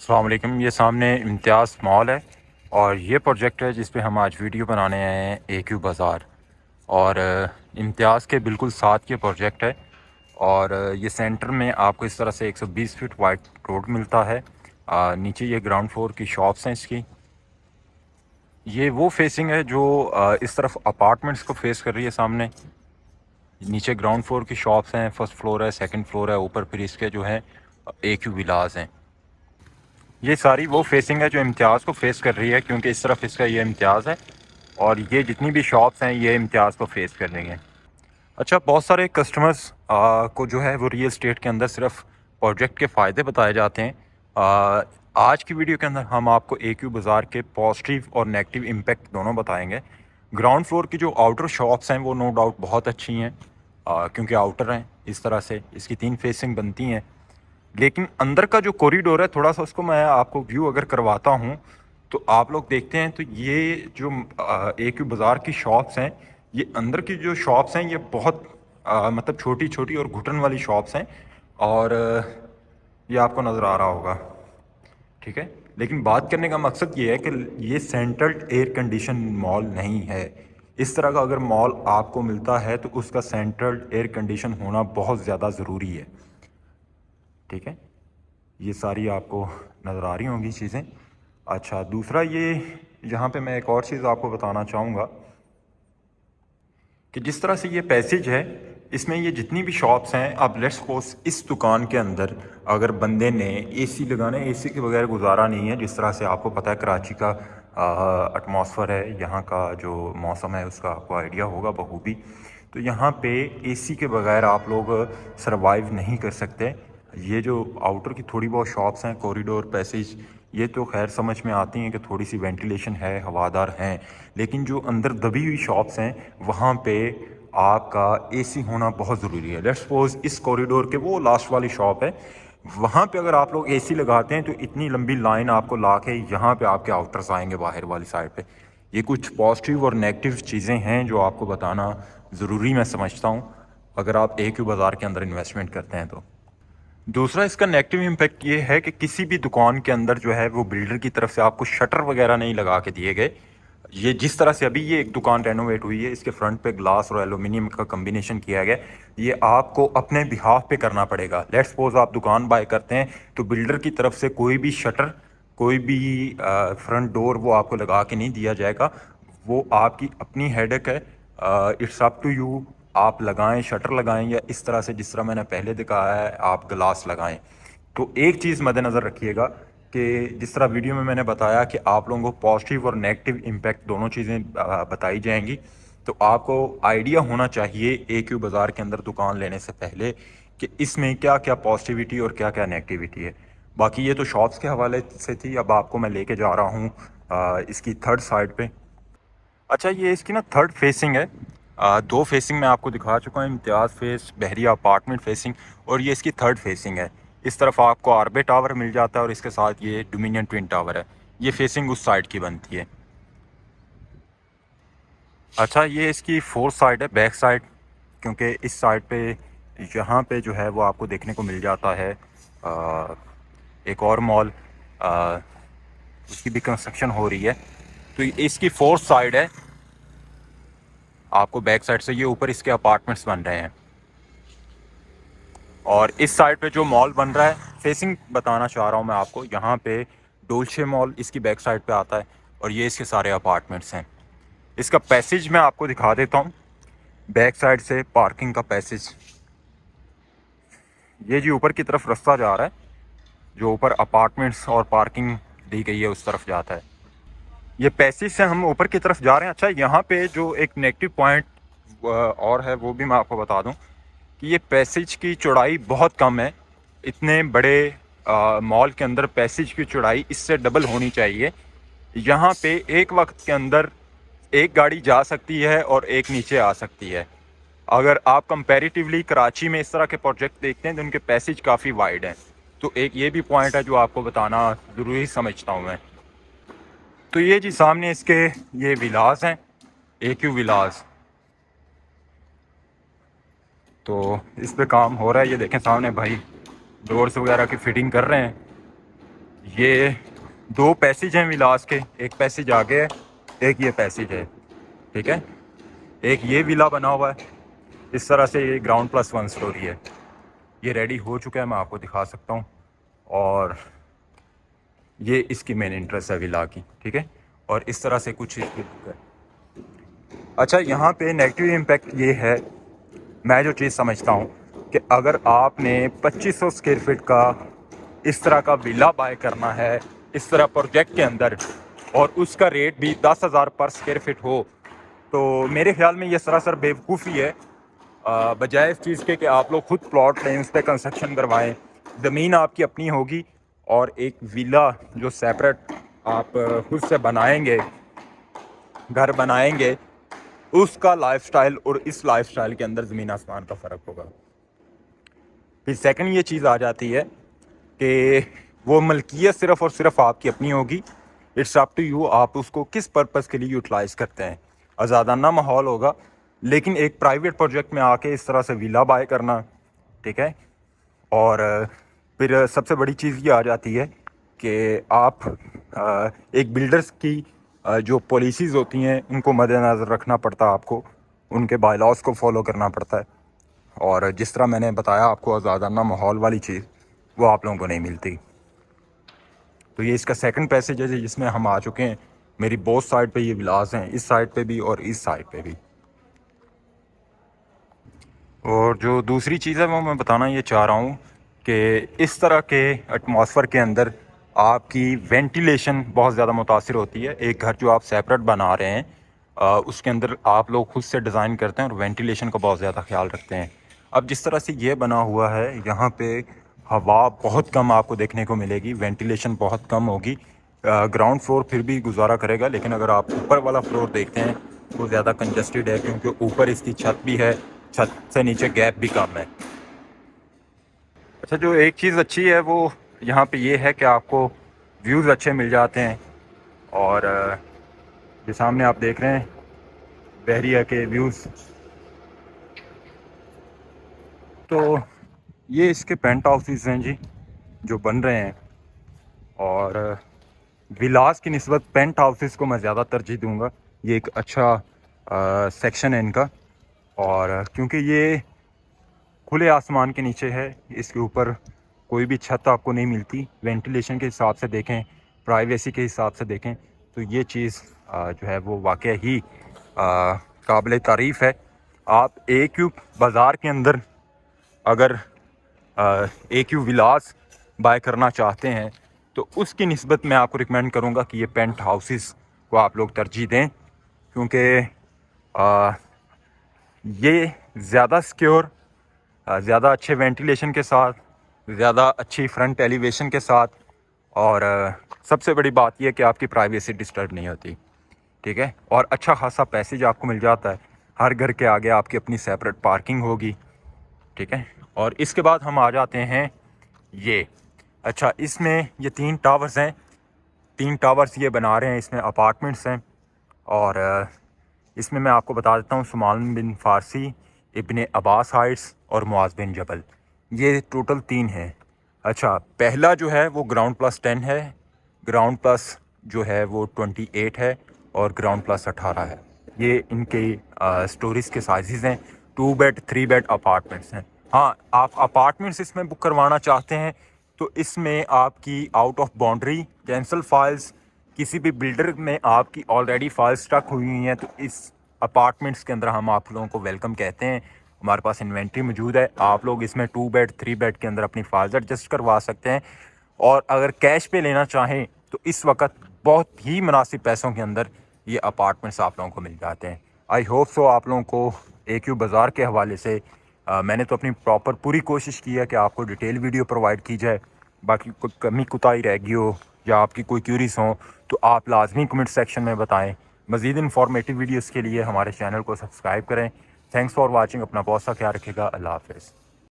السلام علیکم۔ یہ سامنے امتیاز مال ہے اور یہ پروجیکٹ ہے جس پہ ہم آج ویڈیو بنانے آئے ہیں، اے کیو بازار۔ اور امتیاز کے بالکل ساتھ یہ پروجیکٹ ہے اور یہ سینٹر میں آپ کو اس طرح سے 120 فٹ وائڈ روڈ ملتا ہے۔ نیچے یہ گراؤنڈ فلور کی شاپس ہیں اس کی۔ یہ وہ فیسنگ ہے جو اس طرف اپارٹمنٹس کو فیس کر رہی ہے سامنے۔ نیچے گراؤنڈ فلور کی شاپس ہیں، فرسٹ فلور ہے، سیکنڈ فلور ہے، اوپر پھر اس کے جو ہیں اے کیو ولاز ہیں۔ یہ ساری وہ فیسنگ ہے جو امتیاز کو فیس کر رہی ہے، کیونکہ اس طرف اس کا یہ امتیاز ہے اور یہ جتنی بھی شاپس ہیں یہ امتیاز کو فیس کر رہی ہیں۔ اچھا، بہت سارے کسٹمرز کو جو ہے وہ ریئل اسٹیٹ کے اندر صرف پروجیکٹ کے فائدے بتائے جاتے ہیں۔ آج کی ویڈیو کے اندر ہم آپ کو اے کیو بازار کے پازیٹیو اور نیگیٹو امپیکٹ دونوں بتائیں گے۔ گراؤنڈ فلور کی جو آؤٹر شاپس ہیں وہ نو ڈاؤٹ بہت اچھی ہیں، کیونکہ آؤٹر ہیں، اس طرح سے اس کی 3 فیسنگ بنتی ہیں۔ لیکن اندر کا جو کوریڈور ہے، تھوڑا سا اس کو میں آپ کو ویو اگر کرواتا ہوں تو آپ لوگ دیکھتے ہیں تو یہ جو اے کیو بازار کی شاپس ہیں، یہ اندر کی جو شاپس ہیں یہ بہت مطلب چھوٹی چھوٹی اور گھٹن والی شاپس ہیں، اور یہ آپ کو نظر آ رہا ہوگا، ٹھیک ہے۔ لیکن بات کرنے کا مقصد یہ ہے کہ یہ سینٹرل ایئر کنڈیشن مال نہیں ہے۔ اس طرح کا اگر مال آپ کو ملتا ہے تو اس کا سینٹرل ایئر کنڈیشن ہونا بہت زیادہ ضروری ہے، ٹھیک ہے۔ یہ ساری آپ کو نظر آ رہی ہوں گی چیزیں۔ اچھا، دوسرا یہ یہاں پہ میں ایک اور چیز آپ کو بتانا چاہوں گا کہ جس طرح سے یہ پیسیج ہے، اس میں یہ جتنی بھی شاپس ہیں، اب لیٹس سپوز اس دکان کے اندر اگر بندے نے اے سی لگانا ہے، اے سی کے بغیر گزارا نہیں ہے، جس طرح سے آپ کو پتہ ہے کراچی کا ایٹماسفیئر ہے، یہاں کا جو موسم ہے اس کا آپ کو آئیڈیا ہوگا بخوبی۔ تو یہاں پہ اے سی کے بغیر آپ لوگ سروائیو نہیں کر سکتے۔ یہ جو آؤٹر کی تھوڑی بہت شاپس ہیں، کوریڈور، پیسیج، یہ تو خیر سمجھ میں آتی ہیں کہ تھوڑی سی وینٹیلیشن ہے، ہوادار ہیں، لیکن جو اندر دبی ہوئی شاپس ہیں وہاں پہ آپ کا اے سی ہونا بہت ضروری ہے۔ لیٹس سپوز اس کوریڈور کے وہ لاسٹ والی شاپ ہے، وہاں پہ اگر آپ لوگ اے سی لگاتے ہیں تو اتنی لمبی لائن آپ کو لا کے یہاں پہ آپ کے آؤٹرس آئیں گے باہر والی سائڈ پہ۔ یہ کچھ پازیٹیو اور نیگیٹو چیزیں ہیں جو آپ کو بتانا ضروری میں سمجھتا ہوں اگر آپ اے کیو بازار کے اندر انویسٹمنٹ کرتے ہیں تو۔ دوسرا اس کا نیگیٹو امپیکٹ یہ ہے کہ کسی بھی دکان کے اندر جو ہے وہ بلڈر کی طرف سے آپ کو شٹر وغیرہ نہیں لگا کے دیے گئے۔ یہ جس طرح سے ابھی یہ ایک دکان رینوویٹ ہوئی ہے، اس کے فرنٹ پہ گلاس اور ایلومینیم کا کمبینیشن کیا گیا، یہ آپ کو اپنے بہاف پہ کرنا پڑے گا۔ لیٹس سپوز آپ دکان بائی کرتے ہیں تو بلڈر کی طرف سے کوئی بھی شٹر، کوئی بھی فرنٹ ڈور وہ آپ کو لگا کے نہیں دیا جائے گا، وہ آپ کی اپنی ہیڈک ہے۔ اٹس اپ ٹو یو، آپ لگائیں، شٹر لگائیں، یا اس طرح سے جس طرح میں نے پہلے دکھایا ہے آپ گلاس لگائیں۔ تو ایک چیز مد نظر رکھیے گا کہ جس طرح ویڈیو میں نے بتایا کہ آپ لوگوں کو پازیٹیو اور نیگیٹو امپیکٹ دونوں چیزیں بتائی جائیں گی، تو آپ کو آئیڈیا ہونا چاہیے اے کیو بازار کے اندر دکان لینے سے پہلے کہ اس میں کیا کیا پازیٹیوٹی اور کیا کیا نیگیٹیوٹی ہے۔ باقی یہ تو شاپس کے حوالے سے تھی، اب آپ کو میں لے کے جا رہا ہوں اس کی تھرڈ سائڈ پہ۔ اچھا، یہ اس کی نا تھرڈ فیسنگ ہے۔ 2 فیسنگ میں آپ کو دکھا چکا ہوں، امتیاز فیس، بحریہ اپارٹمنٹ فیسنگ، اور یہ اس کی تھرڈ فیسنگ ہے۔ اس طرف آپ کو آربے ٹاور مل جاتا ہے اور اس کے ساتھ یہ ڈومینین ٹوین ٹاور ہے۔ یہ فیسنگ اس سائڈ کی بنتی ہے۔ اچھا، یہ اس کی فورتھ سائڈ ہے، بیک سائڈ، کیونکہ اس سائڈ پہ یہاں پہ جو ہے وہ آپ کو دیکھنے کو مل جاتا ہے ایک اور مال، اس کی بھی کنسٹرکشن ہو رہی ہے۔ تو اس کی فورتھ سائڈ ہے، آپ کو بیک سائڈ سے یہ اوپر اس کے اپارٹمنٹس بن رہے ہیں، اور اس سائڈ پہ جو مال بن رہا ہے، فیسنگ بتانا چاہ رہا ہوں میں آپ کو، یہاں پہ ڈولچے مال اس کی بیک سائڈ پہ آتا ہے اور یہ اس کے سارے اپارٹمنٹس ہیں۔ اس کا پیسیج میں آپ کو دکھا دیتا ہوں، بیک سائڈ سے پارکنگ کا پیسیج، یہ جی اوپر کی طرف رستہ جا رہا ہے، جو اوپر اپارٹمنٹس اور پارکنگ دی گئی ہے اس طرف جاتا ہے۔ یہ پیسیج سے ہم اوپر کی طرف جا رہے ہیں۔ اچھا، یہاں پہ جو ایک نیگیٹو پوائنٹ اور ہے وہ بھی میں آپ کو بتا دوں کہ یہ پیسیج کی چوڑائی بہت کم ہے۔ اتنے بڑے مال کے اندر پیسیج کی چوڑائی اس سے ڈبل ہونی چاہیے۔ یہاں پہ ایک وقت کے اندر ایک گاڑی جا سکتی ہے اور ایک نیچے آ سکتی ہے۔ اگر آپ کمپیریٹیولی کراچی میں اس طرح کے پروجیکٹ دیکھتے ہیں تو ان کے پیسیج کافی وائڈ ہیں، تو ایک یہ بھی پوائنٹ ہے جو آپ کو بتانا ضروری سمجھتا ہوں میں۔ تو یہ جی سامنے اس کے یہ ولاز ہیں، اے کیو ولاز، تو اس پہ کام ہو رہا ہے۔ یہ دیکھیں سامنے بھائی ڈورس وغیرہ کی فٹنگ کر رہے ہیں۔ یہ 2 پیسیج ہیں ولاس کے، ایک پیسیج آگے ہے، ایک یہ پیسیج ہے، ٹھیک ہے. ایک یہ ولا بنا ہوا ہے اس طرح سے، یہ گراؤنڈ پلس 1 سٹوری ہے. یہ ریڈی ہو چکا ہے، میں آپ کو دکھا سکتا ہوں. اور یہ اس کی مین انٹرسٹ ہے ولا کی، ٹھیک ہے. اور اس طرح سے کچھ اس کی ہے. اچھا، یہاں پہ نیگیٹو امپیکٹ یہ ہے، میں جو چیز سمجھتا ہوں کہ اگر آپ نے 2500 اسکوائر فٹ کا اس طرح کا ولا بائی کرنا ہے اس طرح پروجیکٹ کے اندر، اور اس کا ریٹ بھی 10,000 پر اسکوائر فٹ ہو، تو میرے خیال میں یہ سراسر بیوقوفی ہے. بجائے اس چیز کے کہ آپ لوگ خود پلاٹ لیں، اس پہ کنسٹرکشن کروائیں، زمین آپ کی اپنی ہوگی، اور ایک ولا جو سیپریٹ آپ خود سے بنائیں گے، گھر بنائیں گے، اس کا لائف سٹائل اور اس لائف سٹائل کے اندر زمین آسمان کا فرق ہوگا. پھر سیکنڈ یہ چیز آ جاتی ہے کہ وہ ملکیت صرف اور صرف آپ کی اپنی ہوگی. اٹس اپ ٹو یو، آپ اس کو کس پرپس کے لیے یوٹیلائز کرتے ہیں. آزادانہ ماحول ہوگا، لیکن ایک پرائیویٹ پروجیکٹ میں آ کے اس طرح سے ولا بائی کرنا، ٹھیک ہے. اور پھر سب سے بڑی چیز یہ آ جاتی ہے کہ آپ ایک بلڈرز کی جو پالیسیز ہوتی ہیں ان کو مد نظر رکھنا پڑتا ہے، آپ کو ان کے بائی لاز کو فالو کرنا پڑتا ہے. اور جس طرح میں نے بتایا آپ کو آزادانہ ماحول والی چیز وہ آپ لوگوں کو نہیں ملتی. تو یہ اس کا سیکنڈ پیسیج ہے جس میں ہم آ چکے ہیں. میری بوتھ سائڈ پہ یہ ولاز ہیں، اس سائڈ پہ بھی اور اس سائڈ پہ بھی. اور جو دوسری چیز ہے وہ میں بتانا یہ چاہ رہا ہوں کہ اس طرح کے ایٹماسفیئر کے اندر آپ کی وینٹیلیشن بہت زیادہ متاثر ہوتی ہے. ایک گھر جو آپ سیپریٹ بنا رہے ہیں اس کے اندر آپ لوگ خود سے ڈیزائن کرتے ہیں اور وینٹیلیشن کا بہت زیادہ خیال رکھتے ہیں. اب جس طرح سے یہ بنا ہوا ہے، یہاں پہ ہوا بہت کم آپ کو دیکھنے کو ملے گی، وینٹیلیشن بہت کم ہوگی. گراؤنڈ فلور پھر بھی گزارا کرے گا، لیکن اگر آپ اوپر والا فلور دیکھتے ہیں وہ زیادہ کنجسٹڈ ہے، کیونکہ اوپر اس کی چھت بھی ہے، چھت سے نیچے گیپ بھی کم ہے. اچھا، جو ایک چیز اچھی ہے وہ یہاں پہ یہ ہے کہ آپ کو ویوز اچھے مل جاتے ہیں. اور جو سامنے آپ دیکھ رہے ہیں بحریہ کے ویوز، تو یہ اس کے پینٹ ہاؤسز ہیں جی جو بن رہے ہیں. اور ولاس کی نسبت پینٹ ہاؤسز کو میں زیادہ ترجیح دوں گا. یہ ایک اچھا سیکشن ہے ان کا، اور کیونکہ یہ کھلے آسمان کے نیچے ہے، اس کے اوپر کوئی بھی چھت آپ کو نہیں ملتی. وینٹیلیشن کے حساب سے دیکھیں، پرائیویسی کے حساب سے دیکھیں، تو یہ چیز جو ہے وہ واقعہ ہی قابل تعریف ہے. آپ اے کیو بازار کے اندر اگر اے کیو ولاس بائی کرنا چاہتے ہیں تو اس کی نسبت میں آپ کو ریکمینڈ کروں گا کہ یہ پینٹ ہاؤسز کو آپ لوگ ترجیح دیں، کیونکہ یہ زیادہ سیکیور، زیادہ اچھے وینٹیلیشن کے ساتھ، زیادہ اچھی فرنٹ ایلیویشن کے ساتھ، اور سب سے بڑی بات یہ کہ آپ کی پرائیویسی ڈسٹرب نہیں ہوتی، ٹھیک ہے. اور اچھا خاصا پیسیج آپ کو مل جاتا ہے. ہر گھر کے آگے آپ کی اپنی سیپریٹ پارکنگ ہوگی، ٹھیک ہے. اور اس کے بعد ہم آ جاتے ہیں یہ. اچھا، اس میں یہ 3 ٹاورز ہیں، 3 ٹاورز یہ بنا رہے ہیں، اس میں اپارٹمنٹس ہیں. اور اس میں آپ کو بتا دیتا ہوں، سلمان بن فارسی، ابن عباس ہائٹس اور معاذ بن جبل، یہ ٹوٹل 3 ہیں. اچھا، پہلا جو ہے وہ گراؤنڈ پلس 10 ہے، گراؤنڈ پلس جو ہے وہ 28 ہے، اور گراؤنڈ پلس 18 ہے. یہ ان کے سٹوریز کے سائزز ہیں. 2 بیڈ 3 بیڈ اپارٹمنٹس ہیں. ہاں، آپ اپارٹمنٹس اس میں بک کروانا چاہتے ہیں تو اس میں آپ کی out of boundary cancel files, کسی بھی بلڈر میں آپ کی آلریڈی فائل سٹک ہوئی ہوئی ہیں، تو اس اپارٹمنٹس کے اندر ہم آپ لوگوں کو ویلکم کہتے ہیں. ہمارے پاس انوینٹری موجود ہے، آپ لوگ اس میں 2 بیڈ 3 بیڈ کے اندر اپنی فائلز ایڈجسٹ کروا سکتے ہیں. اور اگر کیش پہ لینا چاہیں تو اس وقت بہت ہی مناسب پیسوں کے اندر یہ اپارٹمنٹس آپ لوگوں کو مل جاتے ہیں. آئی ہوپ سو آپ لوگوں کو اے کیو بازار کے حوالے سے میں نے تو اپنی پوری کوشش کی ہے کہ آپ کو ڈیٹیل ویڈیو پرووائڈ کی جائے. باقی کوئی کمی کوتاہی رہ گئی ہو یا آپ کی کوئی کیوریز ہوں تو آپ لازمی کمنٹ سیکشن میں بتائیں. مزید انفارمیٹیو ویڈیوز کے لیے ہمارے چینل کو سبسکرائب کریں. Thanks for watching. اپنا بہت سا خیال رکھے گا. اللہ حافظ.